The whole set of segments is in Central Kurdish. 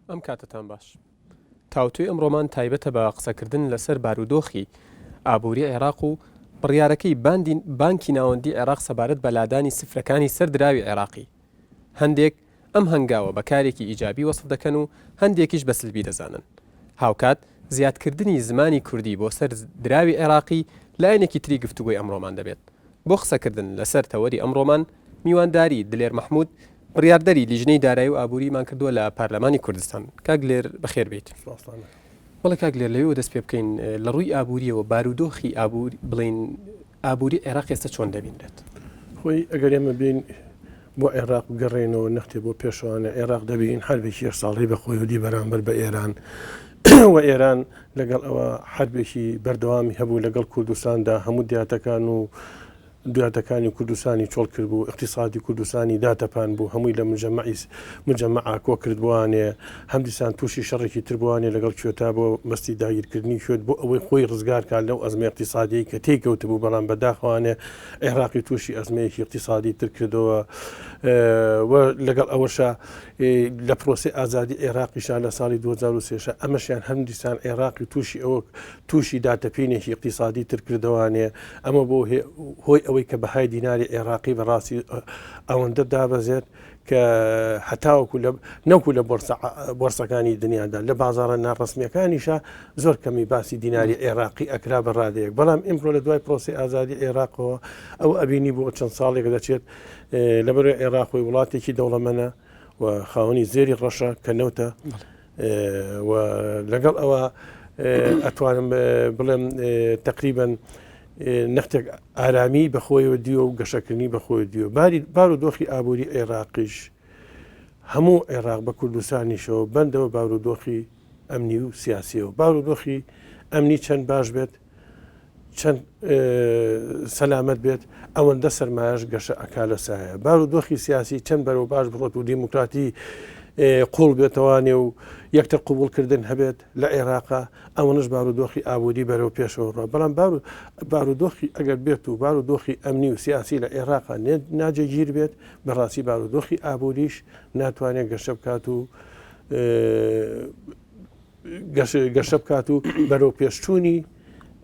ئەم کاتتان باش. تاوتوی ئەمڕۆمان تایبەتە بە قسەکردن لەسەر بارودۆخی ئابووری عێراق و بڕیارەکەی بانکی ناوەندی عێراق سەبارەت بە لادانی سفرەکانی سەردراوی عێراقی. هەندێک ئەم هەنگاوە بەکارێکی ئیجابی وەسف دەکەن و هەندێکیش بە سلبی دەزانن. هاوکات زیادکردنی زمانی کوردی بۆ سەر دراوی عێراقی لایەنێکی تری گفتوگۆی ئەمڕۆمان دەبێت. بۆ قسەکردن لەسەر تەوەری ئەمڕۆمان میوانداری دلێر مەحموود بڕیاردەری لیژنەی دارایی و ئابووریمان کردووە لە پارلەمانی کوردستان. کاگلێر بەخێر بێت. بەڵێ کاگلێر لەوێ دەست پێ بکەین لە ڕووی ئابووریەوە بارودۆخی ئابووری بڵین ئابووری عێراق ئێستا چۆن دەبینرێت؟ خۆی ئەگەر ئێمە بین بۆ عێراق بگەڕێنەوە نەختێ بۆ پێشوانە عێراق دەبین حربێکی ساڵی بە خۆی ودی بەرامبەر بە ئێران و ئێران لەگەڵ ئەوە حربێکی بەردەوامی هەبوو لەگەڵ کوردستاندا هەموو دیاتەکان و دواتەکانی کوردستانی چۆڵ کرد بوو اقتصادی کوردستانی داتەپان بوو هەمووی لە مجەمەعا کۆ کردوانێ هەمدیسان تووشی شەڕێکی تربوانێ لەگەڵ کوێتا بۆ مەستی داگیرکردنی کوێت بۆ ئەوەی خۆی ڕزگارکار لەو ئەزمە اقتصادی کە تێکەوت بوو بەڵام بەداخوانێ عێراقی تووشی ئەزمەیەکی اقتصادی تر کردەوە لەگەڵ ئەوەشە لە پرۆسی ئازادی عێراقیشان لە ساڵی 2023 ئەمەشیان هەمدیسان عێراقی تووشی ئەوە تووشی داتەپینێکی اقتصادی تر کردوانێ ئەمە بۆ هۆی ئەوەی کە بەهای دیناری عێراقی بەڕاستی ئەوەندە دابەزێت کە هەتاوەکو نەوکو لە بۆرسەکانی دنیادا لە بازارە ناڕسمیەکانیشە زۆر کەمی باسی دیناری عێراقی ئەکرا بە ڕادەیەک بەڵام ئیمڕۆ لە دوای پرۆسی ئازادی عێراقەوە ئەو ئەبینی بۆ چەند ساڵێک دەچێت لەبەر عێراقی وڵاتێکی دەوڵەمەنە و خاوەنی زێری ڕەشە کە نەوتە و لەگەڵ ئەوە ئەتوانم بڵێم تقریباً نەختێک ئارامی بەخۆیەوە دیوە و گەشەکردنی بەخۆی دیوە بارودۆخی ئابووری عێراقیش هەموو عێراق بە کوردستانیشەوە بەندەوە بارودۆخی ئەمنی و سیاسیەوە بارودۆخی ئەمنی چەند باش بێت چەند سەلامەت بێت ئەوەندە سەرمایەش گەشە ئەکا لە سایە بارودۆخی سیاسی چەند بەرەو باش بڕۆت و دیموکراتی قوڵ بێتەوانێ و یەکتر قوبولکردن هەبێت لە عێراقا ئەوەنش بارودۆخی ئابووری بەرەو پێشەوە بەڵام بارودۆخی ئەگەر بێت و بارودۆخی ئەمنی و سیاسی لە عێراقا ناجێگیر بێت بەڕاستی بارودۆخی ئابووریش ناتوانێت گەشە بکات و گەشە بکات و بەرەو پێشچوونی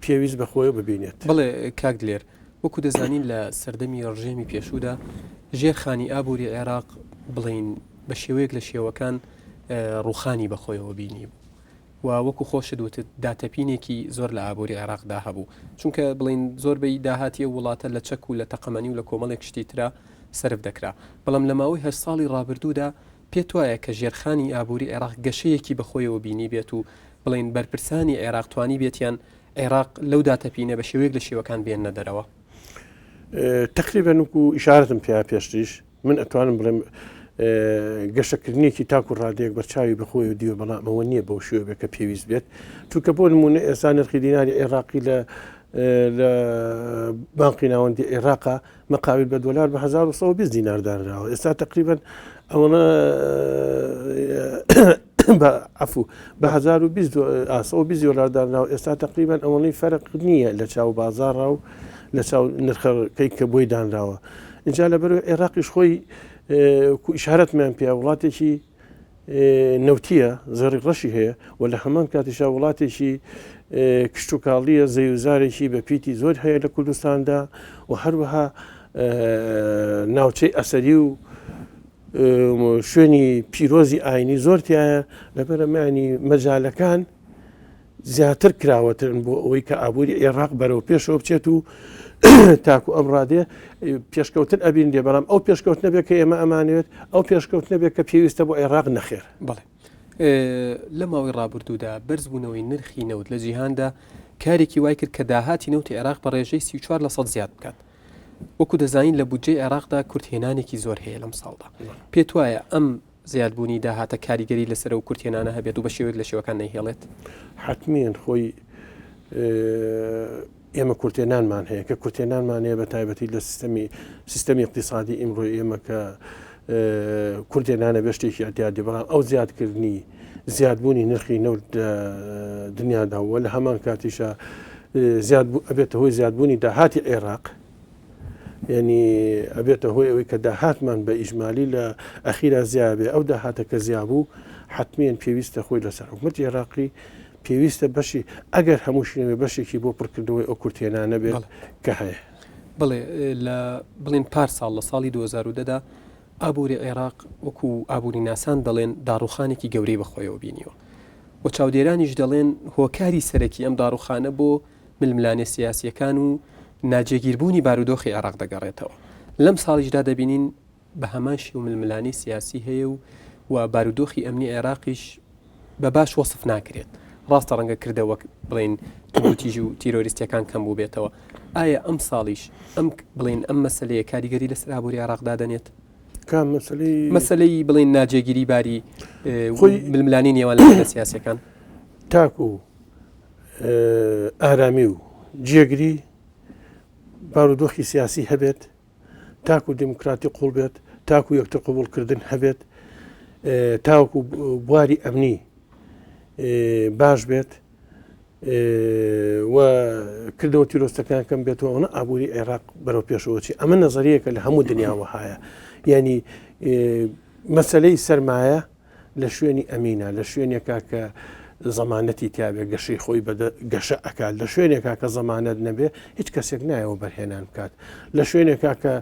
پێویست بەخۆیە ببینێت. بڵێ کاگلێر وەکو دەزانین لە سەردەمی ڕژێمی پێشوودا ژێرخانی ئابووری عێراق بڵین بە شێوەیەک لە شێوەکان ڕوخانی بەخۆیەوە بینی بوو و وەکو خۆشت وتت داتەپینێکی زۆر لە ئابووری عێراقدا هەبوو چونکە بڵین زۆربەی داهاتیە وڵاتە لە چەک و لە تەقەمەنی و لە کۆمەڵێک شتی ترا سرف دەکرا بەڵام لە ماوەی 8 ساڵی ڕابردوودا پێت وایە کە ژێرخانی ئابووری عێراق گەشەیەکی بەخۆیەوە بینی بێت و بڵین بەرپرسانی عێراق توانی بێتیان عێراق لەو داتەپینە بە شێوەیەک لە شێوەکان بێنە دەرەوە. تقریبا وەکو ئیشارەتم پێ پێشتریش من ئەتوانم بڵێم گەشەکردنیەکی تاکو ڕادەیەک بەرچاوی بەخۆی و دیوە بەڵام ئەوە نییە بەو شوێ بێ کە پێویست بێت چونکە بۆ نمونە ئێستا نرخی دیناری عێراقی لە بانقی ناوەندی عێراقا مەقابل بە دۆلار بە 1920 دینار دانراوە ئێستا تقریبا ئەوەنە عفو بە 1920 دۆلار دانراوە ئێستا تقریبا ئەوەی فەرق نییە لە چاو بازاڕا و لە چاو نرخەکەی کە بۆی دانراوە اینجا لەبەر عێراقیش خۆی ئیشارەتمان پێ وڵاتێکی نەوتیە زەری ڕەشی هەیە و لە هەمان کاتیشا وڵاتێکی کشت و کاڵیە زەیوزارێکی بە پیتی زۆر هەیە لە کوردستاندا و هەروەها ناوچەی ئەسەری و شوێنی پیرۆزی ئاینی زۆرتیایە لەبەرەمانی مەجالەکان زیاتر کراوەترن بۆ ئەوەی کە ئابووری عێراق بەرەو پێشەوە بچێت و تاکو ئەم ڕادێ پێشکەوتن ئەبین دێ بەڵام ئەو پێشکەوت نەبێت کە ئێمە ئەمانوێت ئەو پێشکەوت نەبێت کە پێویستە بۆ عێراق نەخێر. بڵێ لە ماوەی ڕابردوودا بەرزبوونەوەی نرخی نەوت لە جیهاندا کارێکی وای کرد کە داهاتی نەوتی عێراق بە ڕێژەی 34% زیاد بکات وەکو دەزانین لە بودجەی عێراقدا کورتهێنانێکی زۆر هەیە لەم ساڵدا پێت وایە ئەم زیادبوونی داهاتە کاریگەری لەسەر و کورتێنانە هەبێت و بە شێوەیەک لە شێوەکان نەیهێڵێت حتمماً خۆی ئێمە کورتێنانمان هەیە کە کورتێنانمان هەیە بە تایبەتی لە سیستەمی اقتصادی ئیمڕۆی ئێمە کە کورتێنانە بە شتێکی ئەتیادی بەڵام ئەو زیادکردنی زیادبوونی نرخی نەوت دنیاداوە لە هەمان کاتیشە ئەبێتە هۆی زیادبوونی داهاتی عێراق ینی ئەبێتە هۆی ئەوەی کە داهاتمان بە ئیژمالی لە ئەخیرا زیابێ ئەو داهاتە کە زیابوو حتممیان پێویستە خۆی لەسەر حکوومەتی عێراقی پێویستە بەشی ئەگەر هەمووشنەوێ بەشێکی بۆ پڕکردنەوەی ئەو کورتێنانە بێت کە هەیە. بڵێ لە بڵێن پار ساڵ لە ساڵی 2010دا ئابووری عێراق وەکو ئابووری ناسان دەڵێن داڕوخانێکی گەورەی بەخۆیەوە بینیوە و چاودێرانیش دەڵێن هۆکاری سەرەکی ئەم داڕوخانە بۆ ململانێ سیاسیەکان و ناجێگیربوونی بارودۆخی عێراق دەگەڕێتەوە. لەم ساڵیشدا دەبینین بە هەماشی و ململانی سیاسی هەیە و بارودۆخی ئەمنی عێراقیش بە باش وەصف ناکرێت. ڕاستە ڕەنگە کردەوە بڵێن توتیژ و تیرۆریستیەکان کەم بوو بێتەوە. ئایا ئەم ساڵیش بڵێن ئەم مەسلەیە کاریگەری لەسەر ئابووری عێراقدا دەنێت؟ مەسلەی بڵێن ناجێگیری باری خۆی ململانی نێوان لە سیاسەکان تاکو و ئارامی و جێگری بارودۆخی سیاسی هەبێت، تاکو و دموکراتی قوڵ بێت، تاکو یەکتر قوبوڵکردن هەبێت، تاوەکو بواری ئەمنی باش بێت و کردەوە تیرۆستەکان کەم بێتەوە ئەوە ئابووری عێراق بەرەو پێشەوەچی. ئەمە نەزەریەکە لە هەموو دنیاوە هەیە. ینی مەسلەی سەرمایە لە شوێنی ئەمینە، لە شوێنێکا کە زەمانەتی تیاابێ گەشەی خۆی گەشە ئەکات، لە شوێنێکا کە زەمانەت نەبێ هیچ کەسێک نایەوە بەرهێنان بکات، لە شوێنێکا کە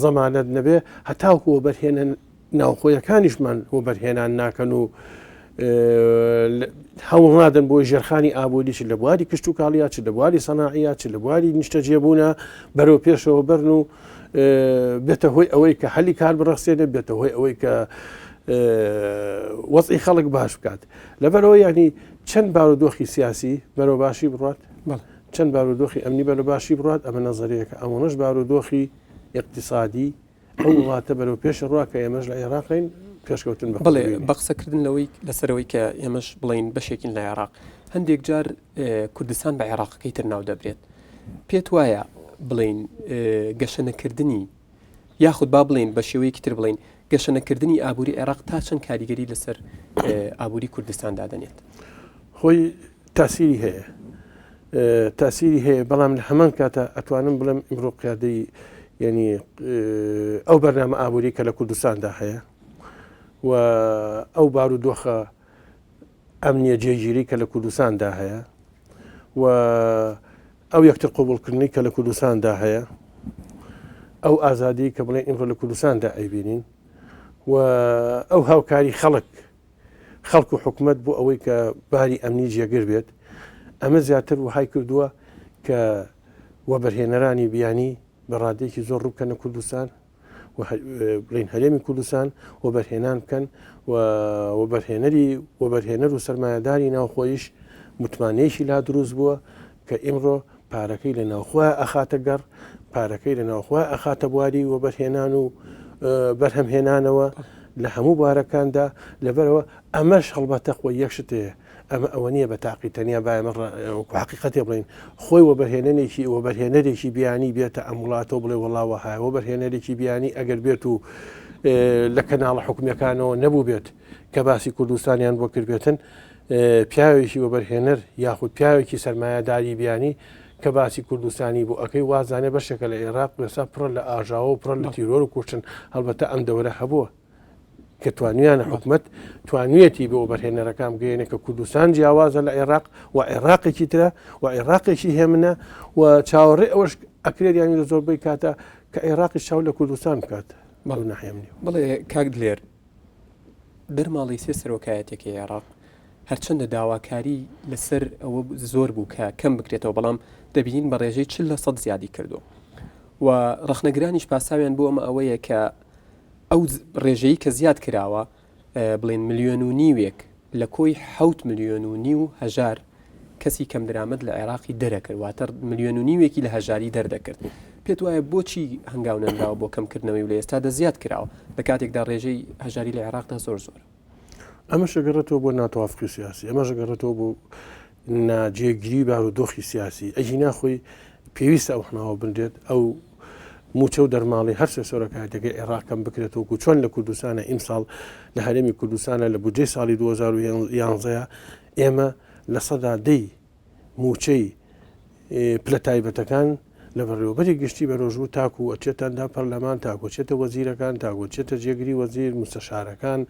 زەمانەت نەبێ هەتاوکەوە بەرهێنە ناوخۆیەکانیشمان بۆ بەرهێنان ناکەن و هەوڵنادن بۆی ژێرخانی ئابووری چ لە بواری کشت و کاڵیا، چ لە بواری سەناعیات، چ لە بواری نیشتەجێبوونە بەرەو پێشەوە بەرن و بێتە هۆی ئەوەی کە هەلی کار بڕەخسێنێ، بێتە هۆی ئەوەی کە وەزعی خەڵک باش بکات. لەبەرەوە ینی چەند بارودۆخی سیاسی بەرەو باشی بڕات، چەند بارودۆخی ئەمنی بەرەو باشی بڕات، ئەمە نەزەریەکە. ئەمەش بارودۆخی اقتصادی ئەو وڵاتە بەرەو پێش ڕوا کە ئێمەش لە عێراقین پێشکەوتن بڵێ بە قسەکردن لەوەی لەسەرەوەی کە ئێمەش بڵین بەشێکین لە عێراق هەندێک جار کوردستان بە عێراقەکەی تر ناو دەبرێت. پێت وایە بڵین گەشەنەکردنی یاخود با بڵین بە شێوەیەکی تر بڵین گەشەنەکردنی ئابووری عێراق تا چەند کاریگەری لەسەر ئابووری کوردستان دادەنێت؟ خۆی تاسیری هەیە، تاسیری هەیە، بەڵام لە هەمان کاتە ئەتوانم بڵم ئیمڕۆ قیادەی ینی ئەو بەرنامە ئابووری کە لە کوردستاندا هەیە و ئەو بارودۆخە ئەمنیە جێگیری کە لە کوردستاندا هەیە و ئەو یەکتر قوبوڵکردنی کە لە کوردستاندا هەیە، ئەو ئازادی کە بڵێن ئیمڕۆ لە کوردستاندا ئەیبینین و ئەو هاوکاری خەڵک و حکوومەت بۆ ئەوەی کە باری ئەمنی جێگر بێت، ئەمە زیاتر وهای کردووە کە وەبەرهێنەرانی بیانی بەڕادێکی زۆر ڕووکەنە کوردستان و بڵین هەرێمی کوردستان وەبەرهێنان بکەن و وەبەرهێنەر و سەرمایهداری ناوخۆیش متمانەیەکی لا دروست بووە کە ئیمڕۆ پارەکەی لە ناوخۆی ئەخاتە گەڕ، پارەکەی لە ناوخۆی ئەخاتە بواری وەبەرهێنان و بەرهەمهێنانەوە لە هەموو بارەکاندا. لەبەرەوە ئەمەش هەڵبەتە خۆی یەکشتەیە، ئەمە ئەوە نییە بە تاقی تەنیا حقیقەتی بڵین خۆی وەبەرهێنەرێکی بیانی بێتە ئەم وڵاتەوە بڵێ وەڵاوە هاە وەبەرهێنەرێکی بیانی ئەگەر بێت و لە کەناڵە حکومیەکانەوە نەبوو بێت کە باسی کوردستانیان بۆ کردبێتن، پیاوێکی وەبەرهێنەر یاخود پیاوێکی سەرمایهداری بیانی کە باسی کوردستانی بۆ ئەەکەی وازانێ بەشێکە لە عێراق بێسا پڕە لە ئاژاوە و پڕە لە تیرۆر و کوشتن. هەڵبەتە ئەم دەورە هەبووە کە توانویانە حکوومەت توانویەتی بۆ بەرهێنەرەکان بگەێنێ کە کوردستان جیاوازە لە عێراق و عێراقێکی ترە و عێراقێکی هێمنە و چاوەڕێ ئەوەش ئەکرێریانی لە زۆربەی کاتە کە عێراقی چاو لە کوردستان بکات. بڵێ کاک دلێر دەرماڵی سێ سەرۆکایەتێکی عێراق هەرچەندە داواکاری لەسەر ئەوە زۆر بوو کە کەم بکرێتەوە، بەڵام دەبینین بە ڕێژەی 40% زیادی کردو و ڕەخنەگرانیش پاساویان بۆ ئەمە ئەوەیە کە ئەو ڕێژەیە کە زیاد کراوە بڵێن 1.5 ملیۆن لە کۆی 7.5 ملیۆن کەسی کەم درامەت لە عێراقی دەرەکرد، واتە 1.5 ملیۆن لە هەژاری دەردەکرد. پێت وایە بۆچی هەنگاو نەنراوە بۆ کەمکردنەوەی و لە ئێستادا زیاد کراوە لە کاتێکدا ڕێژەی هەژاری لە عێراقدا زۆر زۆر؟ ئەمە شەگەڕێتەوە بۆ ناتوافقی سیاسی، ئەمە شەگەڕێتەوە بۆ ناجێگیری بارودۆخی سیاسی. ئەژی ناخۆی پێویستە ئەو حناوە بندێت ئەو موچە و دەرماڵی هەر سەرۆکایەتەکەی عێراقم بکرێتەوە و چۆن لە کوردستانە ئیمساڵ لە هەرێمی کوردستانە لە بودجەی ساڵی 2011 ئێمە لە سەدا 10 موچەی پلە تایبەتەکان لە بەڕێوەبەری گشتی بە ڕۆژوو تاکو و ئەچێتاندا پەرلەمان تاکۆچێتە وەزیرەکان تاگۆچێتە جێگری وەزیر مستەشارەکان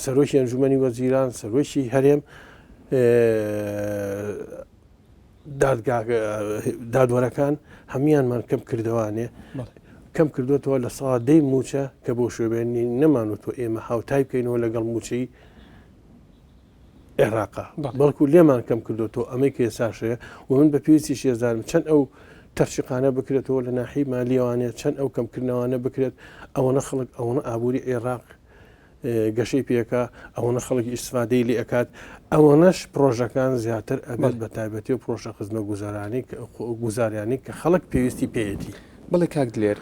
سەرۆکی ئەنجومەنی وەزیران سەرۆکی هەرێم دادوەرەکان هەمویانمان کەم کردوانێ کەم کردوێتەوە لە ساڵ دەی موچە کە بۆ شوێبێنی نەمانوتۆ ئێمە هاوتای بکەینەوە لەگەڵ موچەی عێراقا بەڵکو لێمان کەم کردوێتەوە ئەمەی کە ێساشەیە و من بە پێویستی شێزانم چەند ئەو تەرشیقانە بکرێتەوە لە ناحی مالیوانێت چەند ئەو کەمکردنەوانە بکرێت ئەوەنە خەڵک ئەوەنە ئابووری عێراق گەشەی پێەکە ئەوەنە خەڵکی ئیسفادەی لێ ئەکات ئەوەنەش پرۆژەکان زیاتر ئەبێت بە تایبەتی و پرۆژە خزمە گوزاریانی کە خەڵک پێویستی پێیەتی. بڵێ کاک دلێر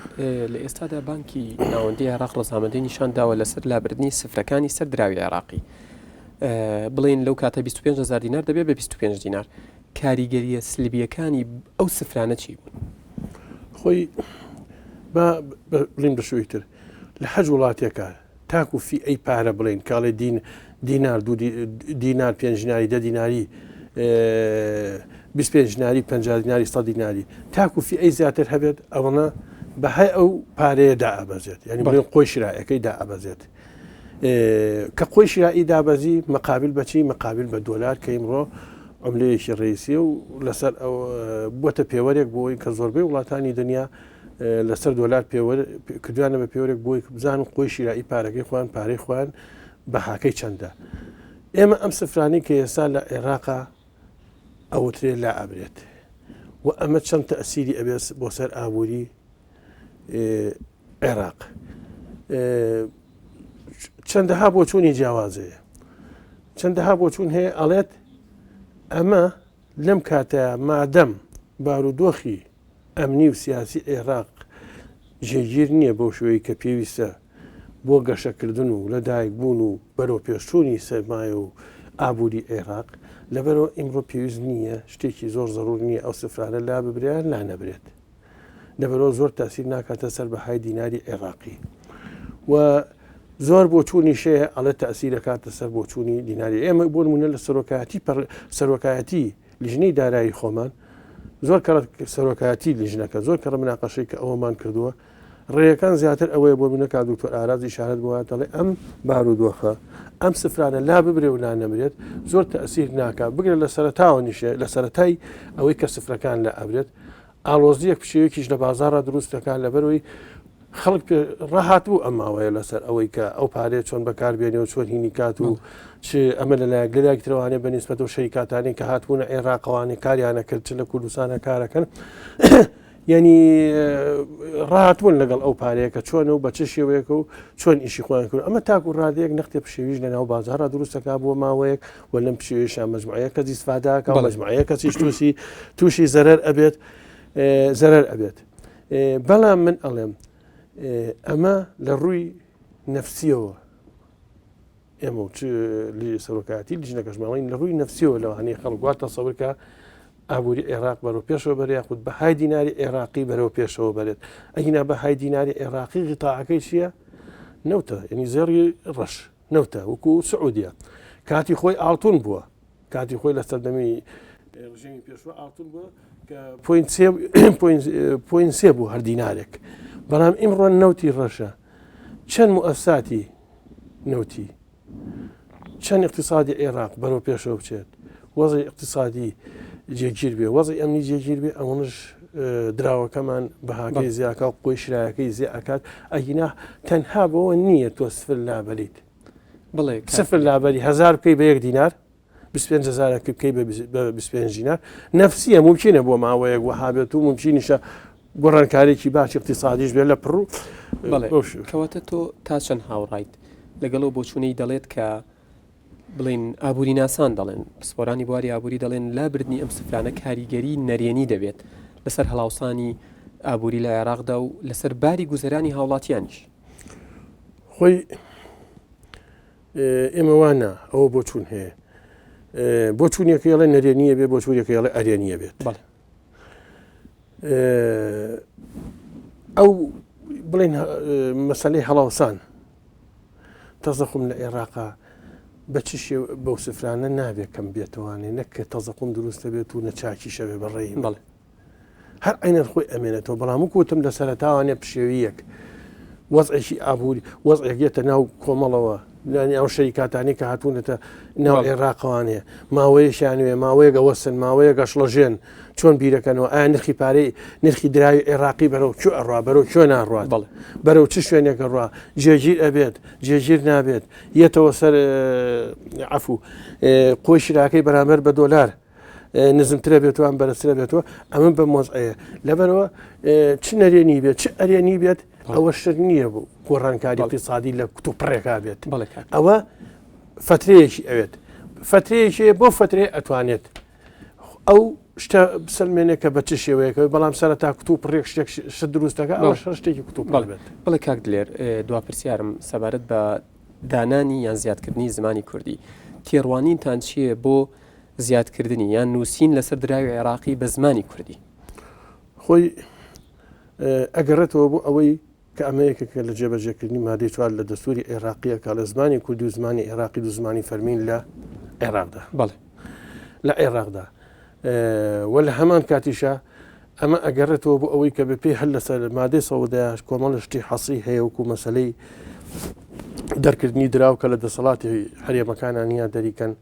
لە ئێستادا بانکی ناوەندی عێراق ڕەزامەندی نیشان داوە لەسەر لابردنی سفرەکانی سەر دراوی عێراقی بڵێن لەو کاتە 25,000 دینار دەبێت بە 25 دینار کاریگەریە سلبیەکانی ئەو سفرانە چی بوون؟ خۆی بڵین بەشویتر لە حەج وڵاتێکە تاکو فی ئەی پارە بڵین کاڵێ دینار دینار 5 دیناری 10 دیناری 25 دیناری 50 دیناری 100 دیناری تاکو فی ئەی زیاتر هەبێت ئەوەنە بەهای ئەو پارەیە دائەبەزێت یعنی بڵێن قۆی شرایەکەی دائەبەزێت کە قۆی شرایی دابەزی مەقابل بەچی مەقابل بە دۆلار کە ئیمڕۆ عملەیەکی ڕئیسی و لەسەر بووەتە پێوەرێک بۆی کە زۆربەی وڵاتانی دنیا لەسەر دۆلار کردوانە بە پێوەرێک بۆی بزانن قۆی شیرایی پارەکەی خوان پارەی خوان بەهاکەی چەندە. ئێمە ئەم سفرانی کە ئێستا لە عێراقا ئەوترێ لا ئەبرێت و ئەمە چەند تەئسیری ئەبێت بۆ سەر ئابووری عێراق چەندەها بۆ چوونی جیاوازەیە چەندەها بۆ چوون هەیە ئەڵێت ئەمە لەم کاتەیە مادەم بارودۆخی ئەمنی و سیاسی عێراق ژێگیر نییە بۆ شوەیە کە پێویستە بۆ گەشەکردن و لەدایک بوون و بەرەو پێشچوونی سەرمایە و ئابووری عێراق لەبەرەوە ئیمڕۆ پێویست نییە شتێکی زۆر زەڕور نییە ئەو سفرانە لا ببریان لا نەبرێت لەبەرەوە زۆر تاسیر ناکاتە سەر بەهای دیناری عێراقی و زۆر بۆ چوونی شەیە ئەڵێ تەسیرەکاتە سەر بۆ چوونی دیناری ئێمە بۆ نمونە لە سەرۆکایەتی لیژنەی دارایی خۆمان زۆر سەرۆکایەتی لیژنەکە زۆر کەڕە مناقەشەی کە ئەوەمان کردووە ڕێیەکان زیاتر ئەوەیە بۆ منەکە دکتۆر ئاراز ئیشارەت بووە دەڵێ ئەم بارودۆخە ئەم سفرانە لا ببرێ و لا نەبرێت زۆر تەسیر ناکات بگرێت لە سەرەتاوە نیشێ لە سەرەتای ئەوەی کە سفرەکان لا ئەبرێت ئالۆزیەک پشێوەکیش لە بازارە دروستەکان لەبەرەوەی خەڵک ڕاهات بوو ئەماوەیە لەسەر ئەوەی کە ئەو پارێت چۆن بەکاربێنەوە چۆن هینی کات و چ ئەمە لەلایەک لەلایەکترەوانێ بەنسبەت و شەریکاتانی کە هاتبوونە عێراقەوانی کاریانە کرد چ لە کوردستانە کارەکەن یعنی ڕاهاتبوون لەگەڵ ئەو پارەیە کە چۆن و بە چ شێوەیەکە و چۆن ئیشی خۆیان کرد ئەمە تاکو ڕادەیەک نەختێ پشێویش لە ناو بازارە دروستەکە بۆ ماوەیەک و لەم پشێویشە مەجموعەیە کە ئیسفاداکە و مەجموعەیە کەسیش تووشی زەرەر ئەبێت بەڵام من ئەڵێم ئەمە لە ڕووی نەفسیەوە ئێمە سەرۆکاتی لیژنەکەشماڵین لە ڕووی نەفسیەوە لەوانەیە خەڵگوات تەسەورکە ئابووری عێراق بەرەو پێشەوە بەرە یاخود بەهای دیناری عێراقی بەرەو پێشەوە بەرێت ئەگینا بەهای دیناری عێراقی غیتاعەکەی چییە؟ نەوتە ینی زێڕی ڕەش نەوتە وەکو سعودیە کاتی خۆی ئاڵتون بووە کاتی خۆی لە سەردەمی ڕژێمی پێشوە ئاڵتون بووە کە پۆین سێ بوو هەر دینارێک بەڵام ئیمڕۆ نەوتی ڕەشە چەند مؤسساتی نەوتی چەند اقتصادی عێراق بەرەو پێشەوە بچێت وەزی اقتصادی جێگیر بێ وەزی ئەمنی جێگیر بێ ئەوەش دراوەکەمان بەهاکەی زیاکە و قۆی شرایەکەی زیێ ئەکات ئەگینا تەنها بەوە نییە تۆ سفر لابەریت بڵێ سفر لابەری 1000 بکەی بە 1 دینار 25,000 بکەی بە 25 دینار نەفسیە ممکنە بۆ ماوەیەک وەهابێت و ممکنیشە گۆڕانکارێکی باش اقتصادیش بێت لە پڕ کەواتە تۆ تا چەند هاوڕایت لەگەڵەوە بۆچوونەی دەڵێت کە بڵین ئابووری ناسان دەڵێن پسپۆرانی بواری ئابووری دەڵێن لابردنی ئەم سفرانە کاریگەری نەرێنی دەبێت لەسەر هەڵاوسانی ئابووری لە عێراقدا و لەسەر باری گوزەرانی هاوڵاتیانیش خۆی ئێمە وانە ئەوە بۆ چوون هەیە بۆ چوونیەکە ئەڵێ نەرێنیە بێ بۆ چوونیەکە ئەڵێ ئەرێنیە بێت ئەو بڵێن مەسەلەی هەڵاوسان تەزەخم لە عێراقا بە چ بەو سفرانە نابێت کەم بێتوانێ نەکە تەزەقم دروستە بێت و نەچاکی شەوێ بەڕێی بەڵێ هەر عینەن خۆی ئەمێنێتەوە بەڵام وکوتم لە سەرەتاوانێ پشێویەک وەزعێکی ئابووری وەزعێکێتە ناو کۆمەڵەوە لانی ئەو شەریکاتانی کە هاتوونەتە ناو عێراقەوانەیە ماوەیەشیانوێ ماوەیەگە وەسن ماوەیەگە شڵەژێن چۆن بیرەکەنەوە ئایا نرخی پارەی نرخی دراوی عێراقی بەرەو کوێ ئەڕوا بەرەو کوێ ناڕات بەرەو چ شوێنێکە ڕوا جێگیر ئەبێت جێگیر نابێت یەتەوە سەر عەفوو قۆی شراکەی بەرامبەر بە دۆلار نزمترە بێتوان بەرزترە بێتەوە ئەمە بە مۆزعەیە لەبەرەوە چ نەرێنی بێت چ ئەرێنی بێت ئەوە شر نییە بوو گۆڕانکاری اقتصادی لە کتوپڕێکا بێت ئەوە فترەیەکی ئەوێت فترەیەکی بۆ فترێ ئەتوانێت ئەو شتە بسلمێنێکە بە چ شێوەیەکەوە بەڵام سەرەتا کتوپڕێک شتێک دروستەکە ئەوە شتێکی کتوپڕ بێت بڵێ کاک دلێر دوا پرسیارم سەبارەت بە دانانی یان زیادکردنی زمانی کوردی تێڕوانینتان چییە بۆ زیادکردنی یان نووسین لەسەر دراوی عێراقی بە زمانی کوردی خۆی ئەگەڕێتەوە بۆ ئەوەی کە ئەمەیەکە لە جێبەجێکردنی مادەی چوار لە دەستوری عێراقیە کە لە زمانی کوردی و زمانی عێراقی دو زمانی فەرمین لە عێراقدا لە عێراقدا وە لە هەمان کاتیشە ئەمە ئەگەڕێتەوە بۆ ئەوەی کە بە پێی هەل لەسەر مادەی سەودای کۆمەڵ شتی حەسی هەیە وکو مەسلەی دەرکردنی دراو کە لە دەسەڵاتی هەرێمەکانانیان دەریکەن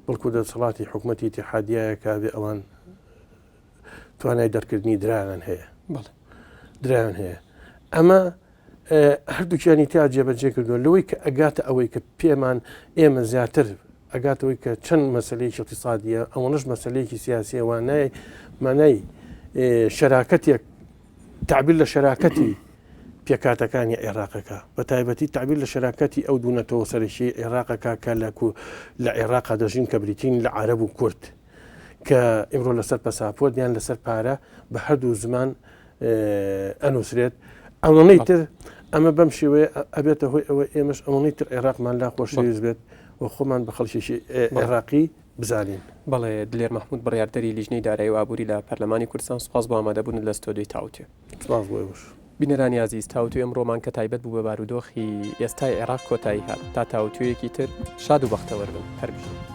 بەڵکو دەسەڵاتی حکوومەتی اتحادیایەکە بێ ئەوان توانای دەرکردنی درایان هەیە درایان هەیە ئەمە هەردووکیانی تا جێبەجێ کردووە لەوەی کە ئەگاتە ئەوەی کە پێمان ئێمە زیاتر ئەگاتەوەی کە چەند مەسلەیەکی اقتصادیە ئەوەنەش مەسلەیەکی سیاسی وانای مانای شەراکەتێک تعبیر لە شەراکەتی پێکاتەکانی عێراقەکە بە تایبەتی تعبیر لە شەراکەتی ئەو دوونەتەوە سەرشی عێراقەکە کە لە عێراقا دەژین کە بریتین لە عەرەب و کورد کە ئیمڕۆ لەسەر پەساپۆرت یان لەسەر پارە بە هەردوو زمان ئەنووسرێت ئەوەی تر ئەمە بەم شێوەیە ئەبێتە هۆی ئەوە ئێمەش ئەوەی تر عێراقمان لا خۆشەویست بێت و خۆمان بە خەڵکیشی عێراقی بزانین. بەڵێ دلێر مەحموود بڕیاردەری لیژنەی دارایی و ئابووری لە پەرلەمانی کوردستان سوپاس بۆ ئامادەبوون لە ستۆدیۆی تاوتێ. سوپاس بۆ ئێوەش. بینەرانی عزیز تاوتوێ ئەمڕۆمان کە تایبەت بوو بە بارودۆخی ئێستای عێراق کۆتایی هات تا تاوتوێیەکی تر شاد و بەختەوەربن هەر بژین.